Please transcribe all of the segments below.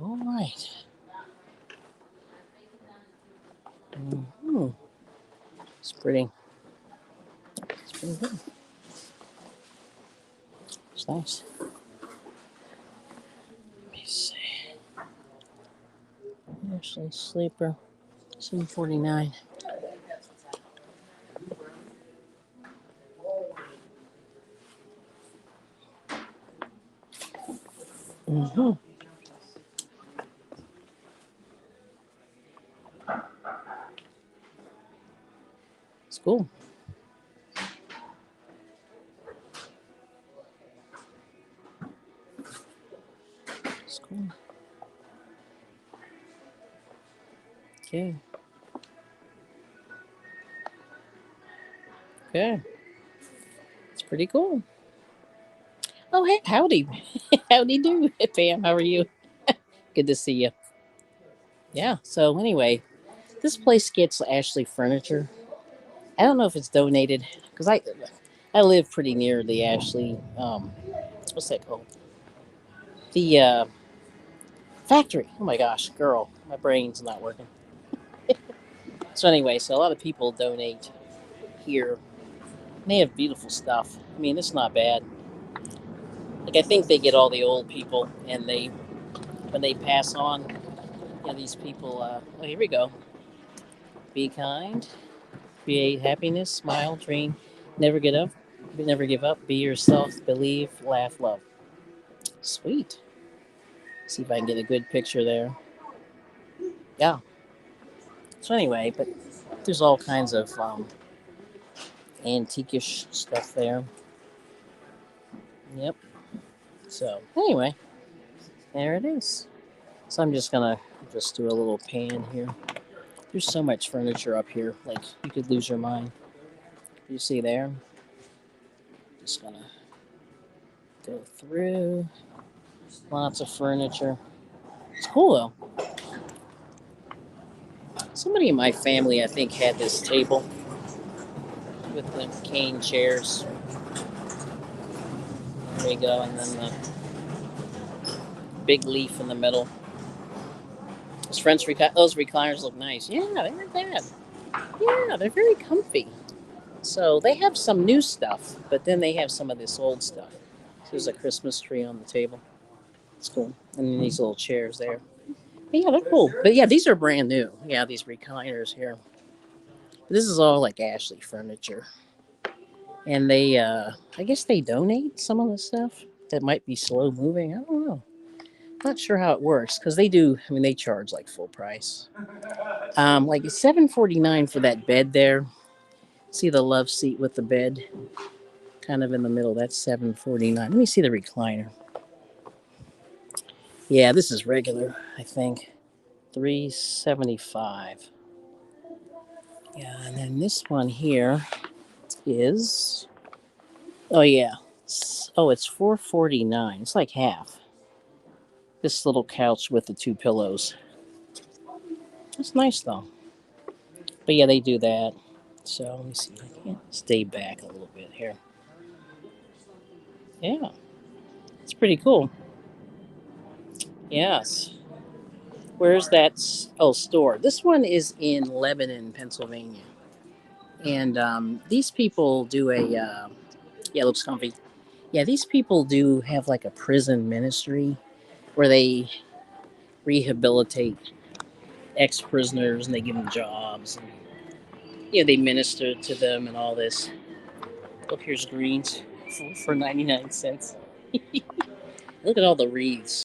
All right. Mm-hmm. It's pretty. It's pretty good. It's nice. Let me see. Actually, sleeper. 749. Mm-hmm. It's cool. It's cool. Okay. Okay. It's pretty cool. Oh, hey, howdy. Howdy do, Pam. How are you? Good to see you. Yeah. So, anyway, this place gets Ashley furniture. I don't know if it's donated because I live pretty near the Ashley, what's that called? The factory. Oh my gosh, girl, my brain's not working. So, anyway, so a lot of people donate here. And they have beautiful stuff. I mean, it's not bad. Like, I think they get all the old people and when they pass on, these people, oh, here we go. Be kind, create happiness, smile, dream, never get up, never give up, be yourself, believe, laugh, love. Sweet. See if I can get a good picture there. Yeah. So anyway, but there's all kinds of antiquish stuff there. Yep. So anyway, there it is. So I'm just gonna just do a little pan here. There's so much furniture up here, like you could lose your mind. You see there? Just gonna go through. Lots of furniture. It's cool though. Somebody in my family, I think, had this table with the cane chairs. There you go, and then the big leaf in the middle. Those recliners look nice. Yeah, they're not bad. Yeah, they're very comfy. So they have some new stuff, but then they have some of this old stuff. So there's a Christmas tree on the table. It's cool. And then these little chairs there. But yeah, they're cool. But yeah, these are brand new. Yeah, these recliners here. This is all like Ashley furniture. And I guess they donate some of the stuff that might be slow moving. I don't know. Not sure how it works because they do. I mean, they charge like full price. Like it's 749 for that bed there. See the love seat with the bed kind of in the middle. That's 749. Let me see the recliner. Yeah, this is regular. I think 375. Yeah, and then this one here is. Oh yeah. It's 449. It's like half. This little couch with the two pillows. It's nice though. But yeah, they do that. So let me see. I can't stay back a little bit here. Yeah, it's pretty cool. Yes. Where's that? Store. This one is in Lebanon, Pennsylvania. And these people do yeah, it looks comfy. Yeah, these people do have like a prison ministry where they rehabilitate ex prisoners and they give them jobs. And, they minister to them and all this. Look, here's greens for 99 cents. Look at all the wreaths.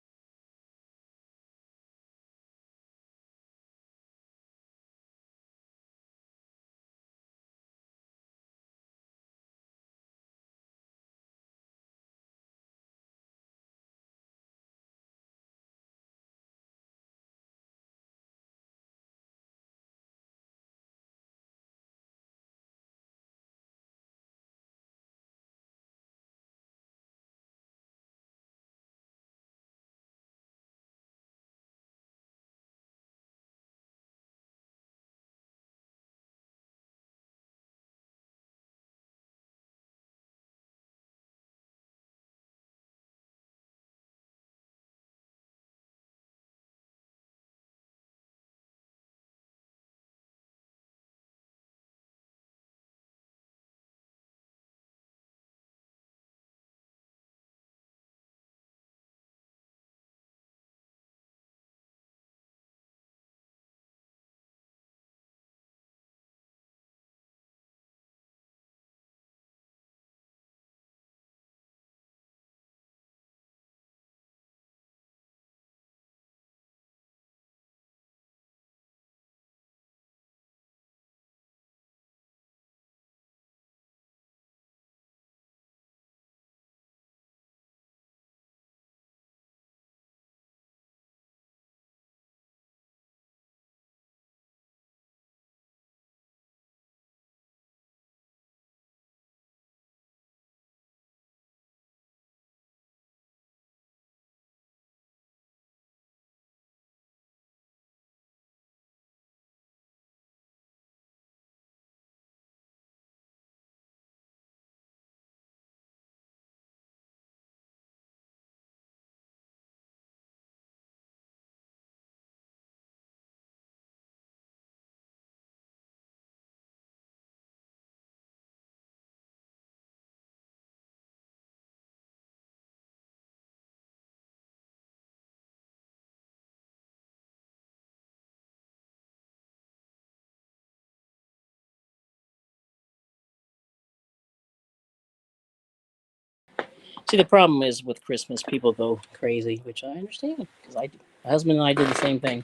See, the problem is with Christmas, people go crazy, which I understand because my husband and I did the same thing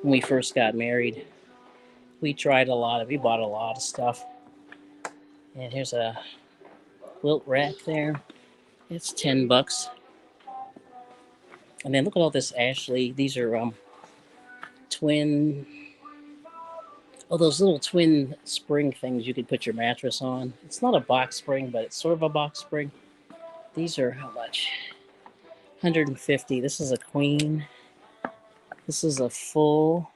when we first got married. We tried we bought a lot of stuff. And here's a quilt rack there. It's $10. And then look at all this Ashley. These are twin. Oh, those little twin spring things you could put your mattress on. It's not a box spring, but it's sort of a box spring. These are how much? 150. This is a queen. This is a full.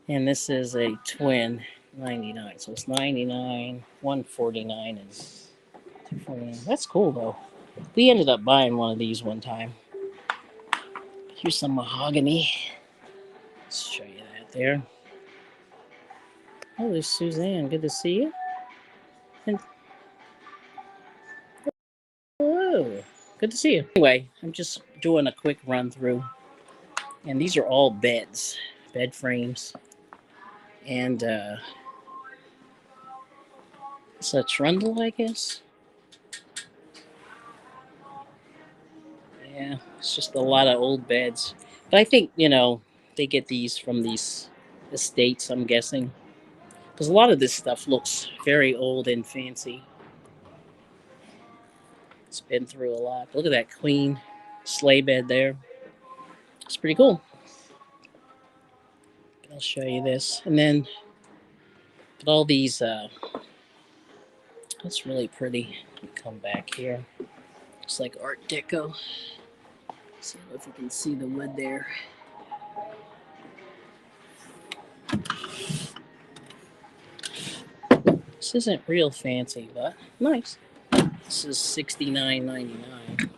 And this is a twin. 99. So it's 99, 149, and 249. That's cool though. We ended up buying one of these one time. Here's some mahogany. Let's show you that there. Oh, there's Suzanne. Good to see you. And hello. Good to see you. Anyway, I'm just doing a quick run through. And these are all beds, bed frames. And it's a trundle, I guess. Yeah, it's just a lot of old beds. But I think, they get these from these estates, I'm guessing. Because a lot of this stuff looks very old and fancy. It's been through a lot. Look at that queen sleigh bed there. It's pretty cool. I'll show you this. And then all these, that's really pretty. Come back here. It's like Art Deco. See if you can see the wood there. This isn't real fancy, but nice. This is $69.99.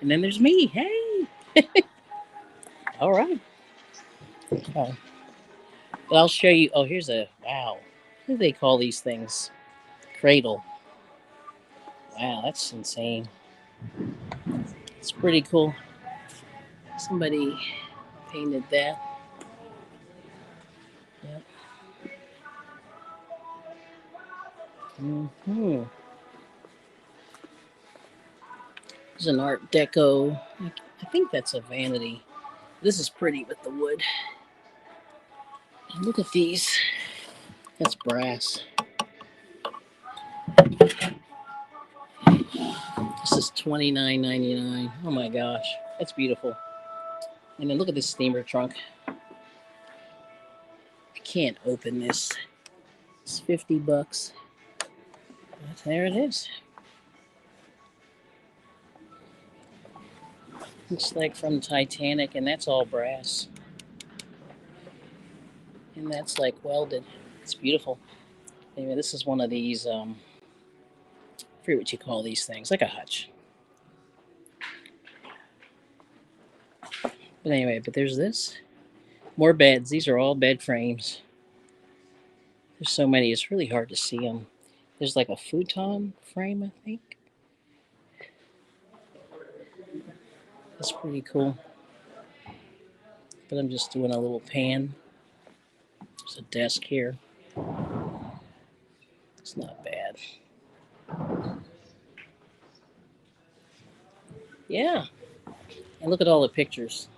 And then there's me. Hey! All right. Oh. But I'll show you. Oh, here's wow. What do they call these things? Cradle. Wow, that's insane. It's pretty cool. Somebody painted that. Yep. Mm-hmm. There's an Art Deco. I think that's a vanity. This is pretty with the wood. And look at these. That's brass. This is $29.99. Oh my gosh, that's beautiful. And then look at this steamer trunk. I can't open this. It's $50. But there it is. Looks like from Titanic, and that's all brass. And that's like welded. It's beautiful. Anyway, this is one of these, I forget what you call these things, like a hutch. But anyway, there's this. More beds. These are all bed frames. There's so many, it's really hard to see them. There's like a futon frame, I think. That's pretty cool. But I'm just doing a little pan. There's a desk here. It's not bad. Yeah. And look at all the pictures.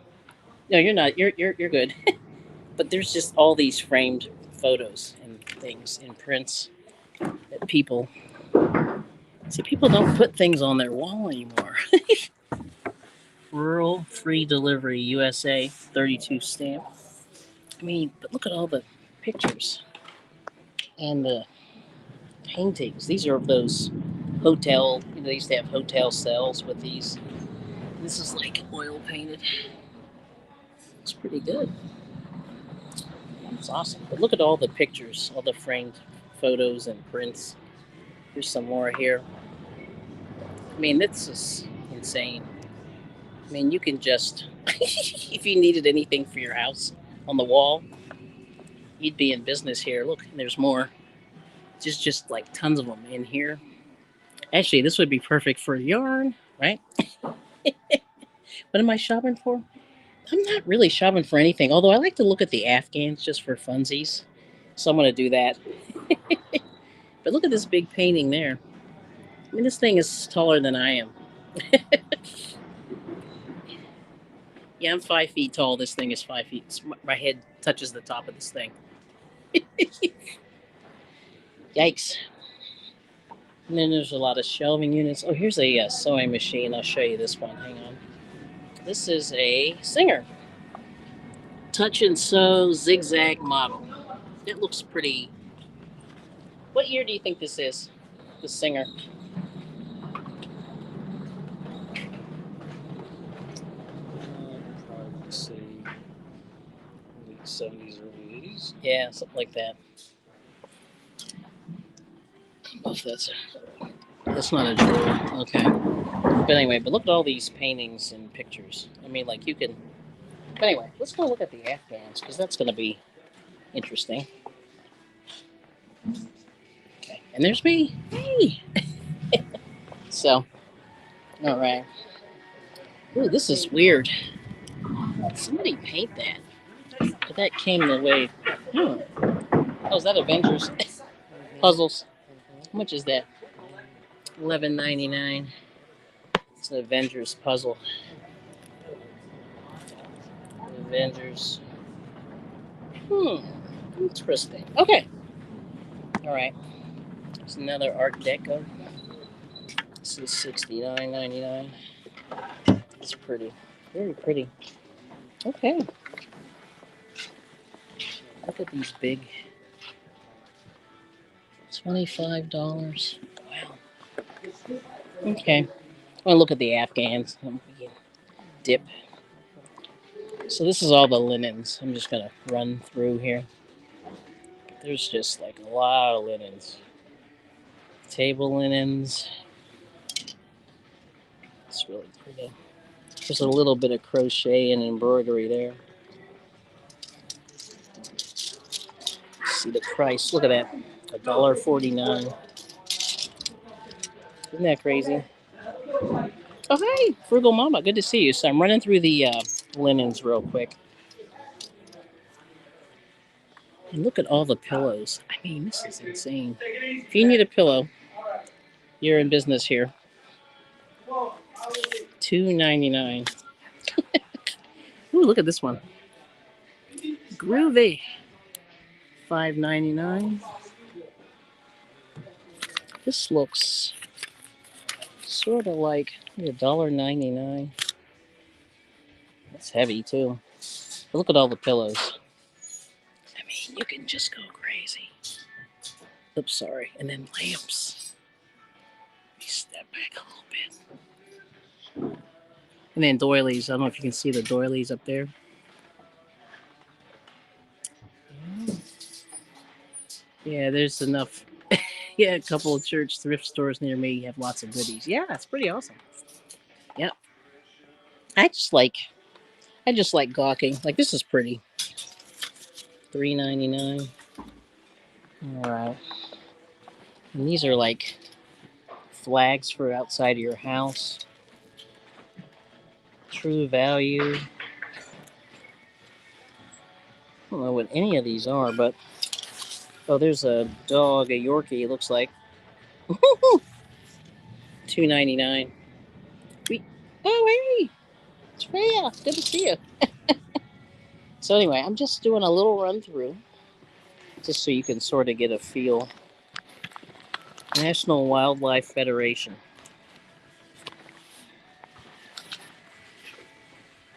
No, you're not. You're good. But there's just all these framed photos and things in prints that people don't put things on their wall anymore. Rural free delivery USA 32 stamp. I mean, but look at all the pictures and the paintings. These are of those hotel, they used to have hotel cells with these. This is like oil painted. Looks pretty good. It's awesome. But look at all the pictures, all the framed photos and prints. Here's some more here. I mean, this is insane. I mean, you can just, if you needed anything for your house on the wall, you'd be in business here. Look, there's more. Just like tons of them in here. Actually, this would be perfect for yarn, right? What am I shopping for? I'm not really shopping for anything, although I like to look at the Afghans just for funsies. So I'm going to do that. But look at this big painting there. I mean, this thing is taller than I am. Yeah, I'm 5 feet tall. This thing is 5 feet. My head touches the top of this thing. Yikes. And then there's a lot of shelving units. Oh, here's a sewing machine. I'll show you this one. Hang on. This is a Singer Touch and Sew Zigzag model. It looks pretty. What year do you think this is? The Singer. Probably say late 70s, early 80s. Yeah, something like that. I don't know if that's not a drill. Okay. But anyway, but look at all these paintings and pictures. I mean, like you can. But anyway, let's go look at the Afghans because that's going to be interesting. Okay, and there's me. Hey. So, all right. Ooh, this is weird. Somebody paint that. But that came the way. Hmm. Oh, is that Avengers puzzles? How much is that? $11.99. It's an Avengers puzzle. Avengers. Interesting. Okay. All right. It's another Art Deco. This is $69.99. It's pretty. Very pretty. Okay. Look at these big. $25. Wow. Okay. I want to look at the Afghans. Dip. So this is all the linens. I'm just gonna run through here. There's just like a lot of linens. Table linens. It's really pretty. There's a little bit of crochet and embroidery there. See the price. Look at that. $1.49. Isn't that crazy? Oh, hey, Frugal Mama. Good to see you. So I'm running through the linens real quick. And look at all the pillows. I mean, this is insane. If you need a pillow, you're in business here. $2.99. Ooh, look at this one. Groovy. $5.99. This looks sort of like $1.99. That's heavy too. But look at all the pillows. I mean, you can just go crazy. Oops, sorry. And then lamps. Let me step back a little bit. And then doilies. I don't know if you can see the doilies up there. Yeah, there's enough. Yeah, a couple of church thrift stores near me have lots of goodies. Yeah, it's pretty awesome. Yep. I just like gawking. Like this is pretty. $3.99. All right. And these are like flags for outside of your house. True value. I don't know what any of these are, but oh, there's a dog, a Yorkie. It looks like $2.99. Oh hey, it's Freya. Good to see you. So anyway, I'm just doing a little run through, just so you can sort of get a feel. National Wildlife Federation.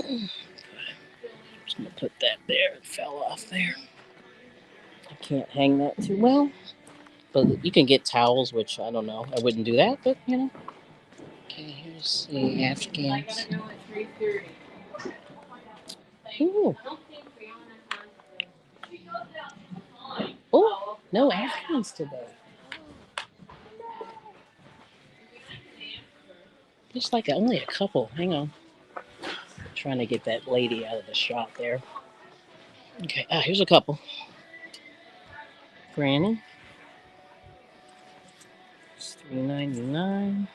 I'm just gonna put that there. It fell off there. I can't hang that too well. But you can get towels, which I don't know. I wouldn't do that, but you know. Okay, here's the Afghans. Ooh. Oh, no Afghans today. There's like only a couple. Hang on. I'm trying to get that lady out of the shop there. Okay, here's a couple. Granny. It's $3.99.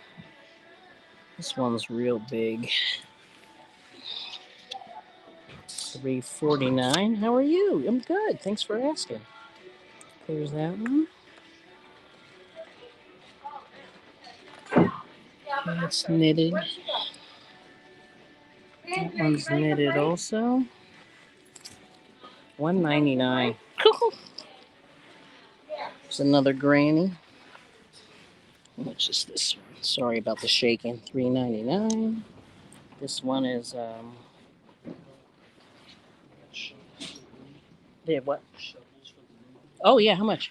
This one's real big. $3.49. How are you? I'm good. Thanks for asking. There's that one. That's knitted. That one's knitted also. $1.99. There's another granny. How much is this one? Sorry about the shaking. $3.99. This one is they have what? Oh yeah, how much?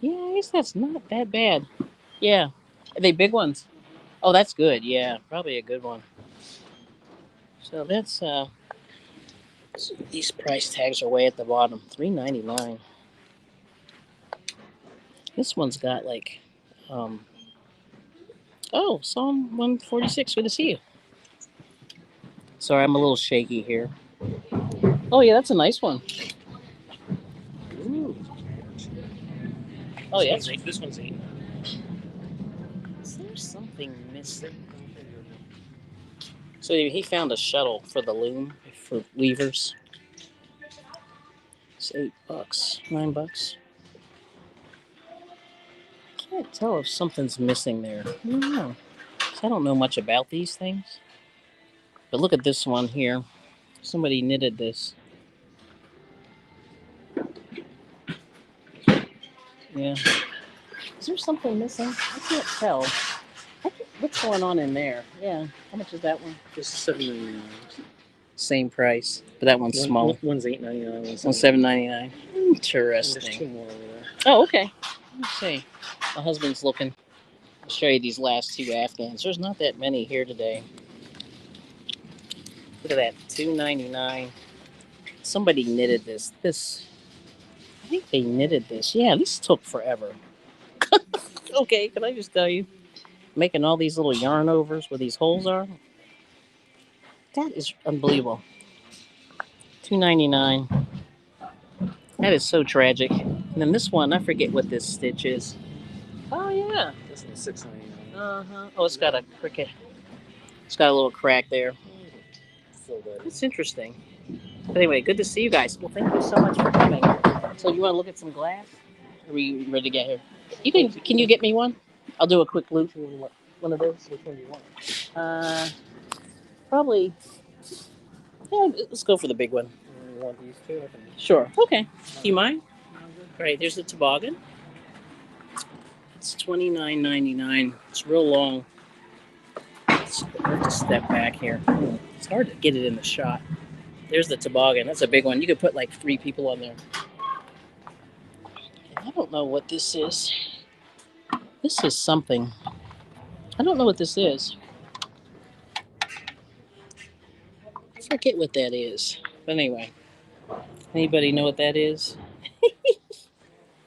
Yeah, I guess that's not that bad. Yeah. Are they big ones? Oh, that's good. Yeah, probably a good one. So that's these price tags are way at the bottom. $3.99. This one's got like oh, Psalm 146. Good to see you. Sorry, I'm a little shaky here. Oh yeah, that's a nice one. Ooh. Oh yeah, This one's eight. is there something missing? So he found a shuttle for the loom for weavers. It's $8, $9. Can't tell if something's missing there. I don't know. I don't know much about these things. But look at this one here. Somebody knitted this. Yeah. Is there something missing? I can't tell. What's going on in there? Yeah. How much is that one? This is $7.99. Same price, but that one's small. One's $8.99. One's $7.99. Interesting. There's two more over there. Oh, okay. Let's see. My husband's looking. I'll show you these last two Afghans. There's not that many here today. Look at that, $2.99. Somebody knitted this. I think they knitted this. Yeah, this took forever. Okay, can I just tell you? Making all these little yarn overs where these holes are. That is unbelievable. $2.99. That is so tragic. And then this one, I forget what this stitch is. Oh yeah. This one's $6.99. Oh, it's got a cricket. It's got a little crack there. So good. It's interesting. But anyway, good to see you guys. Well, thank you so much for coming. So you want to look at some glass? Are we ready to get here? Can you get me one? I'll do a quick loop. One of those. Which one do you want? Probably. Yeah, let's go for the big one. You want these two? Sure. Okay. Do you mind? All right. There's the toboggan. It's $29.99. It's real long. I have to step back here. It's hard to get it in the shot. There's the toboggan. That's a big one. You could put like 3 people on there. And I don't know what this is. This is something. I don't know what this is. I forget what that is. But anyway, anybody know what that is?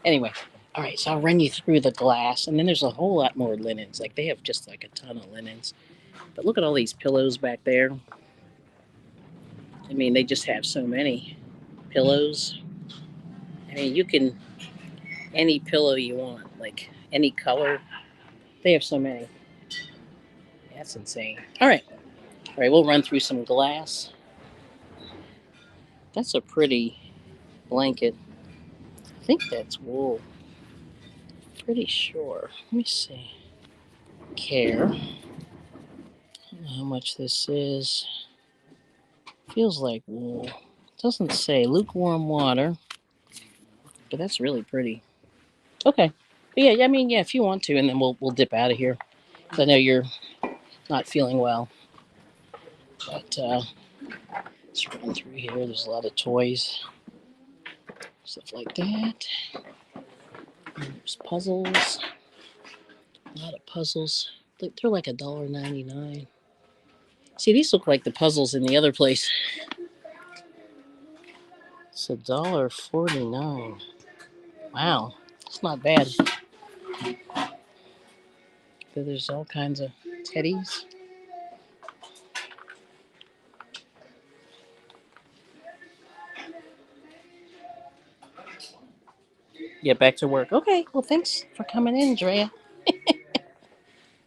Anyway, all right. So I'll run you through the glass, and then there's a whole lot more linens. Like they have just like a ton of linens. But look at all these pillows back there. I mean, they just have so many pillows. I mean, you can any pillow you want, like any color. They have so many. That's insane. All right, we'll run through some glass. That's a pretty blanket. I think that's wool. Pretty sure. Let me see. Care. I don't know how much this is. Feels like wool. Doesn't say lukewarm water, but that's really pretty. Okay. But yeah, I mean, yeah, if you want to, and then we'll dip out of here. I know you're not feeling well. But let's run through here. There's a lot of toys, stuff like that. There's puzzles. A lot of puzzles. They're like $1.99. See, these look like the puzzles in the other place. It's $1.49. Wow, it's not bad. There's all kinds of teddies. Get back to work. Okay, well, thanks for coming in, Drea.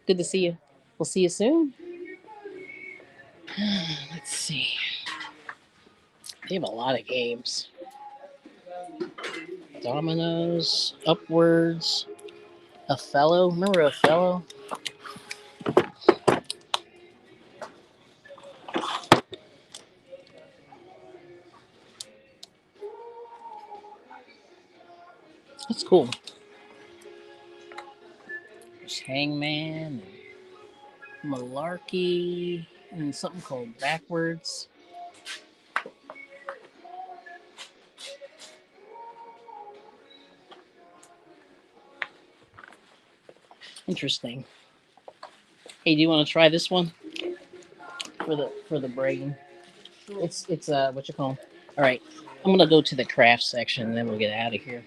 Good to see you. We'll see you soon. Let's see. They have a lot of games. Dominoes, Upwards, Othello. Remember Othello? That's cool. There's Hangman, and Malarkey, and something called Backwards. Interesting. Hey, do you want to try this one for the brain? It's what you call 'em? All right, I'm gonna go to the craft section, and then we'll get out of here.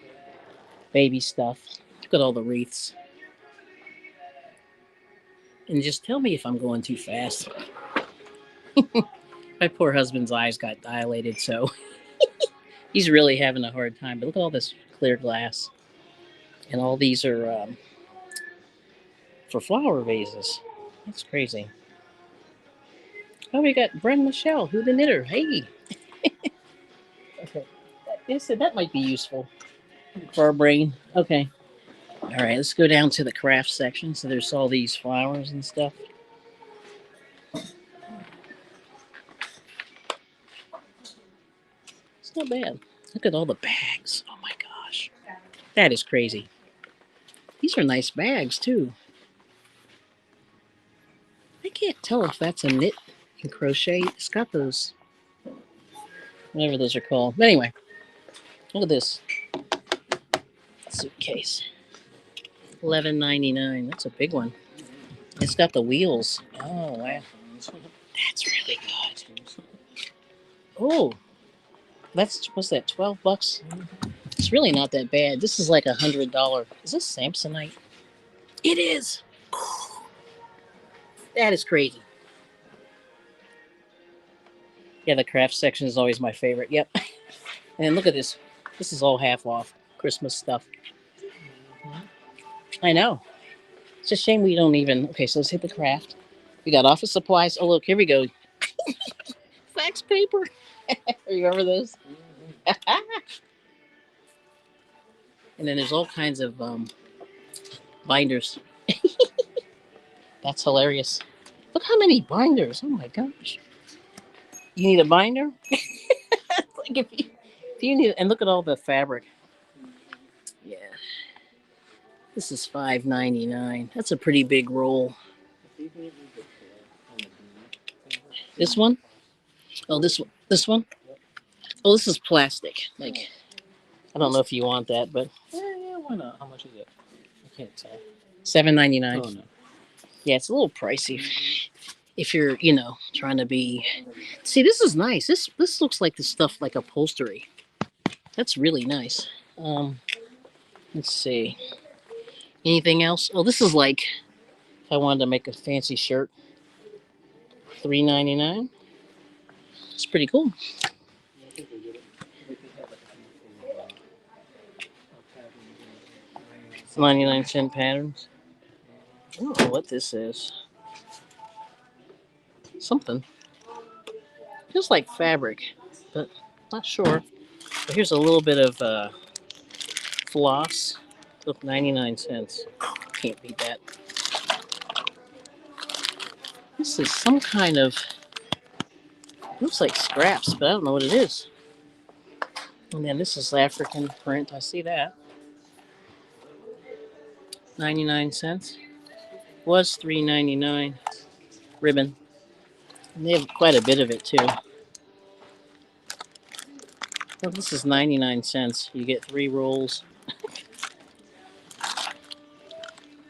Baby stuff. Look at all the wreaths, and just tell me if I'm going too fast. My poor husband's eyes got dilated, so he's really having a hard time. But look at all this clear glass, and all these are for flower vases. That's crazy. Oh, we got Bren Michelle, who the knitter. Hey, okay. They said that might be useful for our brain. Okay. All right, let's go down to the craft section. So there's all these flowers and stuff. It's not bad. Look at all the bags. Oh my gosh. That is crazy. These are nice bags too. I can't tell if that's a knit and crochet. It's got those, whatever those are called. But anyway, look at this suitcase. $11.99. That's a big one. It's got the wheels. Oh wow. That's really good. Oh, that's what's that? $12. It's really not that bad. This is like $100. Is this Samsonite? It is. That is crazy. Yeah, the craft section is always my favorite. Yep. And look at this. This is all half off Christmas stuff. I know. It's a shame we don't even. Okay, so let's hit the craft. We got office supplies. Oh, look, here we go. Fax paper. Remember those? And then there's all kinds of binders. That's hilarious. Look how many binders. Oh my gosh. You need a binder? Like if you need, and look at all the fabric. Yeah. This is $5.99. That's a pretty big roll. This one? Oh, this one. This one? Oh, this is plastic. Like I don't know if you want that, but Yeah, why not? How much is it? I can't tell. $7.99. Oh no. Yeah, it's a little pricey if you're, trying to be. See, this is nice. This looks like the stuff like upholstery. That's really nice. Let's see. Anything else? Oh, this is like if I wanted to make a fancy shirt. $3.99. It's pretty cool. It's 99-cent patterns. I don't know what this is. Something. Feels like fabric, but not sure. But here's a little bit of floss. Look, 99 cents. Can't beat that. This is some kind of. Looks like scraps, but I don't know what it is. And then this is African print. I see that. 99 cents. Was $3.99. Ribbon. And they have quite a bit of it too. Well, this is 99 cents. You get 3 rolls.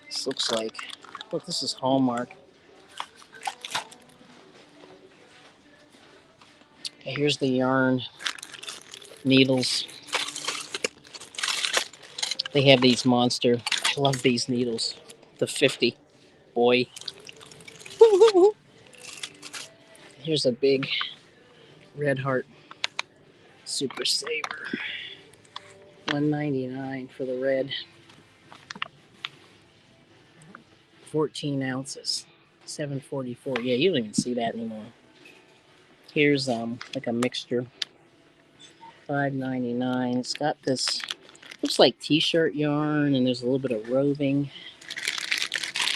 This looks like. Look, this is Hallmark. Okay, here's the yarn needles. They have these monster. I love these needles. The 50. Boy. Here's a big red heart super saver. $1.99 for the red. 14 ounces. $7.44. Yeah, you don't even see that anymore. Here's like a mixture. $5.99. It's got this looks like t-shirt yarn, and there's a little bit of roving.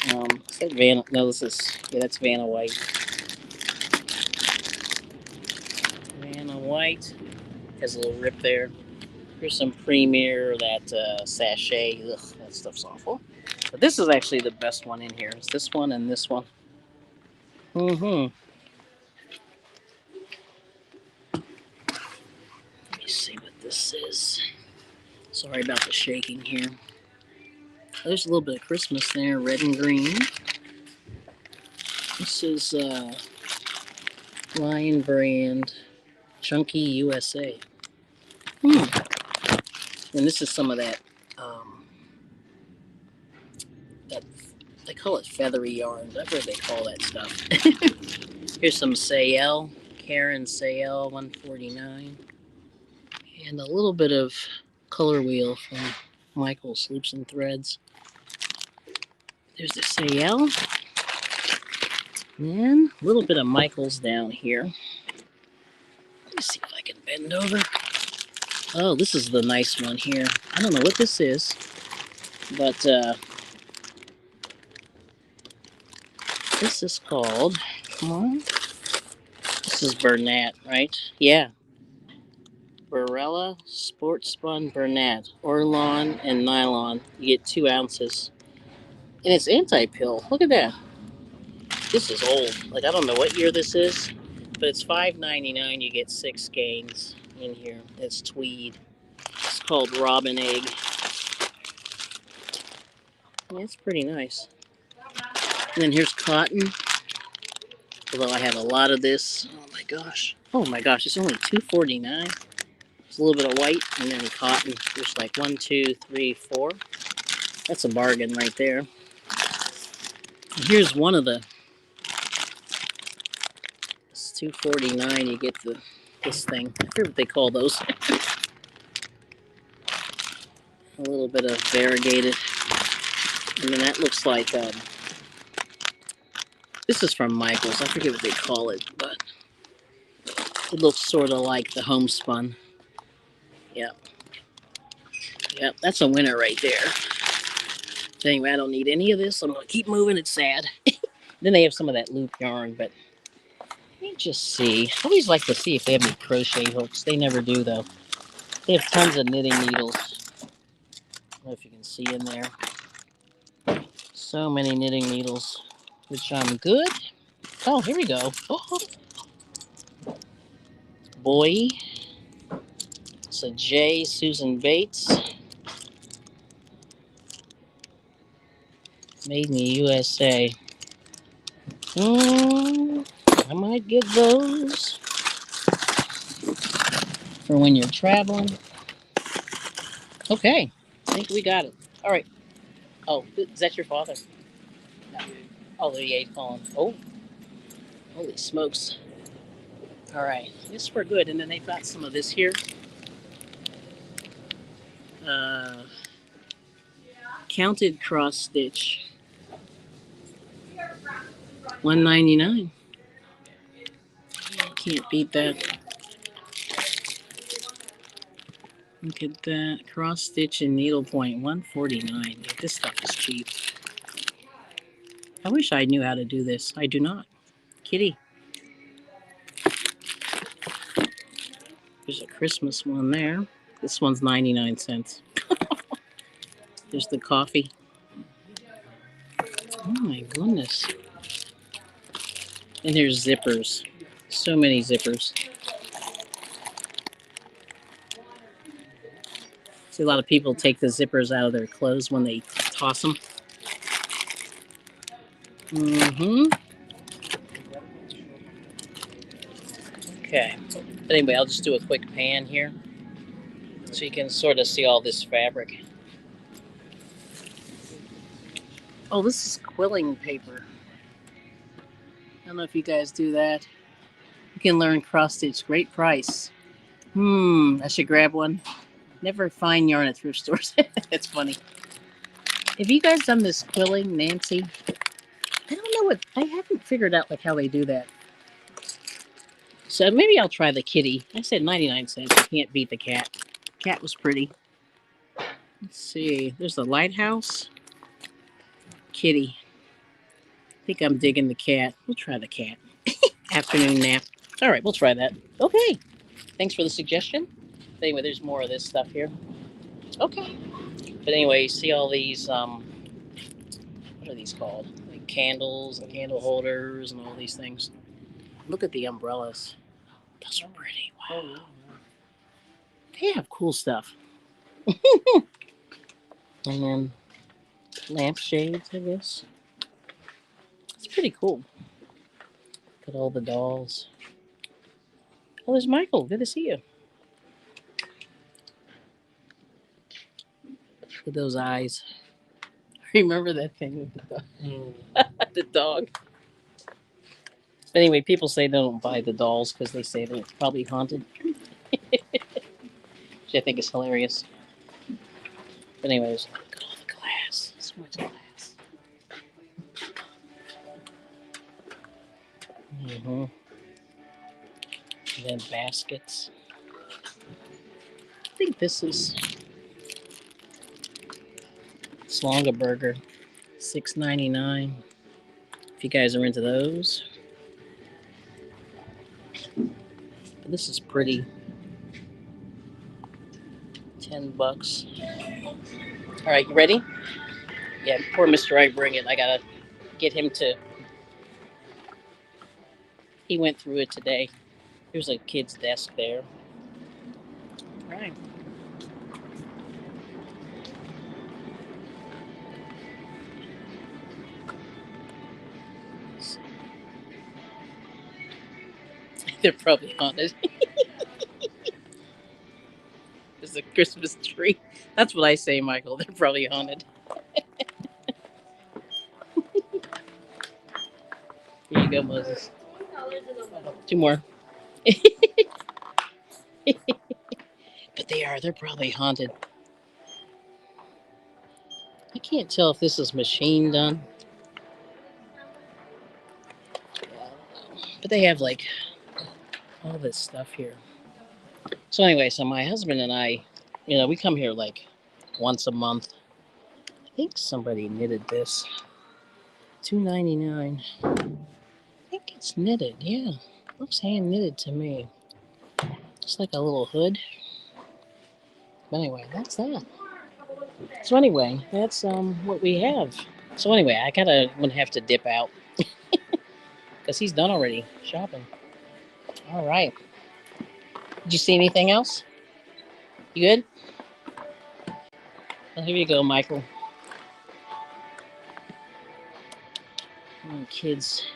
Is that Vanna? No, that's Vanna White. Vanna White has a little rip there. Here's some Premier, that sachet. Ugh, that stuff's awful. But this is actually the best one in here. It's this one and this one. Mm-hmm. Let me see what this is. Sorry about the shaking here. There's a little bit of Christmas there, red and green. This is Lion Brand Chunky USA. Hmm. And this is some of that, um, that they call it feathery yarn. That's what they call that stuff. Here's some Sayel, Karen Sayel 149, and a little bit of color wheel from Michael's Loops and Threads. There's the Sayel, and a little bit of Michael's down here. Let me see if I can bend over. Oh, this is the nice one here. I don't know what this is, but this is called, come on, this is Bernat, right? Yeah, Barella Sport Spun Bernat, Orlon and nylon. You get 2 ounces. And it's anti-pill. Look at that. This is old. Like, I don't know what year this is, but it's $5.99. You get 6 gains in here. It's tweed. It's called Robin Egg. Yeah, it's pretty nice. And then here's cotton. Although I have a lot of this. Oh my gosh. Oh my gosh. It's only $2.49. There's a little bit of white and then cotton. There's like 1, 2, 3, 4. That's a bargain right there. And here's one of the. It's $2.49. You get this thing. I forget what they call those. A little bit of variegated. And then that looks like this is from Michael's. I forget what they call it, but it looks sort of like the homespun. Yep. Yep. That's a winner right there. Anyway, I don't need any of this. I'm gonna keep moving. It's sad. Then they have some of that loop yarn, but let me just see. I always like to see if they have any crochet hooks. They never do though. They have tons of knitting needles. I don't know if you can see in there. So many knitting needles, which I'm good. Oh, here we go. Oh, boy. It's a J. Susan Bates. Made in the USA. I might get those for when you're traveling. Okay, I think we got it. All right. Oh, is that your father? No. Oh, the eight calling. Oh, holy smokes. All right, this we're good. And then they've got some of this here. Uh, Counted cross stitch. $1.99. Can't beat that. Look at that. Cross stitch and needlepoint. $1.49. This stuff is cheap. I wish I knew how to do this. I do not. Kitty. There's a Christmas one there. This one's 99 cents. There's the coffee. Oh my goodness. And there's zippers. So many zippers. See, a lot of people take the zippers out of their clothes when they toss them. Mm-hmm. Okay. But anyway, I'll just do a quick pan here so you can sort of see all this fabric. Oh, this is quilling paper. I don't know if you guys do that. You can learn cross stitch. Great price. I should grab one. Never find yarn at thrift stores. It's funny. Have you guys done this quilling, Nancy? I don't know what. I haven't figured out like how they do that. So maybe I'll try the kitty. I said 99 cents. You can't beat the cat. Cat was pretty. Let's see. There's the lighthouse. Kitty. I think I'm digging the cat. We'll try the cat. Afternoon nap. All right, we'll try that. Okay. Thanks for the suggestion. But anyway, there's more of this stuff here. Okay. But anyway, you see all these, what are these called? Like candles and candle holders and all these things. Look at the umbrellas. Those are pretty. Wow. They have cool stuff. And then lampshades, I guess. It's pretty cool. Got all the dolls. Oh, there's Michael. Good to see you. Look at those eyes. Remember that thing with the dog? The dog. But anyway, people say they don't buy the dolls because they say they're probably haunted, which I think is hilarious. But anyways, look at all the glass. So much glass. Mm-hmm. And then baskets. I think this is Slonga Burger, $6.99. If you guys are into those. But this is pretty. $10. All right, you ready? Yeah, poor Mr. I bring it. I gotta get him to. He went through it today. There's a kid's desk there. All right. They're probably haunted. It's a Christmas tree. That's what I say, Michael. They're probably haunted. Here you go, Moses. Two more. But they are. They're probably haunted. I can't tell if this is machine done. But they have like all this stuff here. So anyway, so my husband and I, we come here like once a month. I think somebody knitted this. $2.99. I think it's knitted. Yeah, looks hand knitted to me. It's like a little hood. But anyway, that's that. So anyway, that's what we have. So anyway, gonna have to dip out because he's done already shopping. All right. Did you see anything else? You good? Well, here you go, Michael. Kids,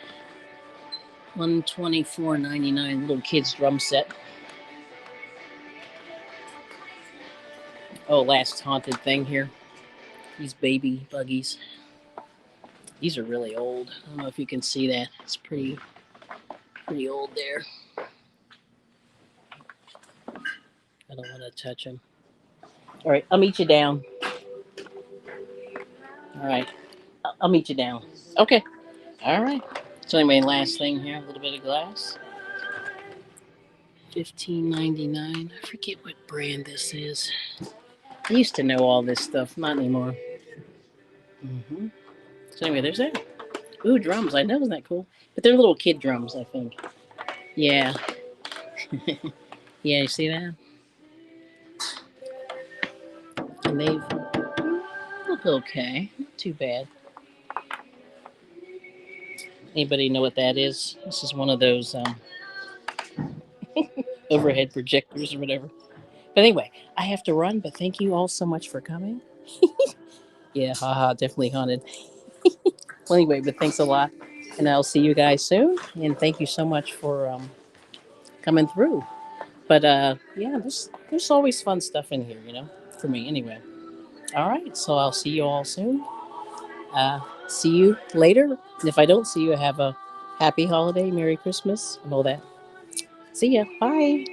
$124.99. Little kids drum set. Oh, last haunted thing here. These baby buggies. These are really old. I don't know if you can see that. It's pretty old there. I don't want to touch them. All right, I'll meet you down. All right, I'll meet you down. Okay. All right. So anyway, last thing here, a little bit of glass. $15.99. I forget what brand this is. I used to know all this stuff, not anymore. So anyway, there's that. Ooh, drums. I know, isn't that cool? But they're little kid drums, I think. Yeah. Yeah, you see that? And they look okay. Not too bad. Anybody know what that is? This is one of those overhead projectors or whatever. But anyway, I have to run, but thank you all so much for coming. Yeah, haha, definitely haunted. Well, anyway, but thanks a lot. And I'll see you guys soon. And thank you so much for coming through. But yeah, there's always fun stuff in here, for me anyway. All right, so I'll see you all soon. See you later. And if I don't see you, have a happy holiday, Merry Christmas, and all that. See ya. Bye.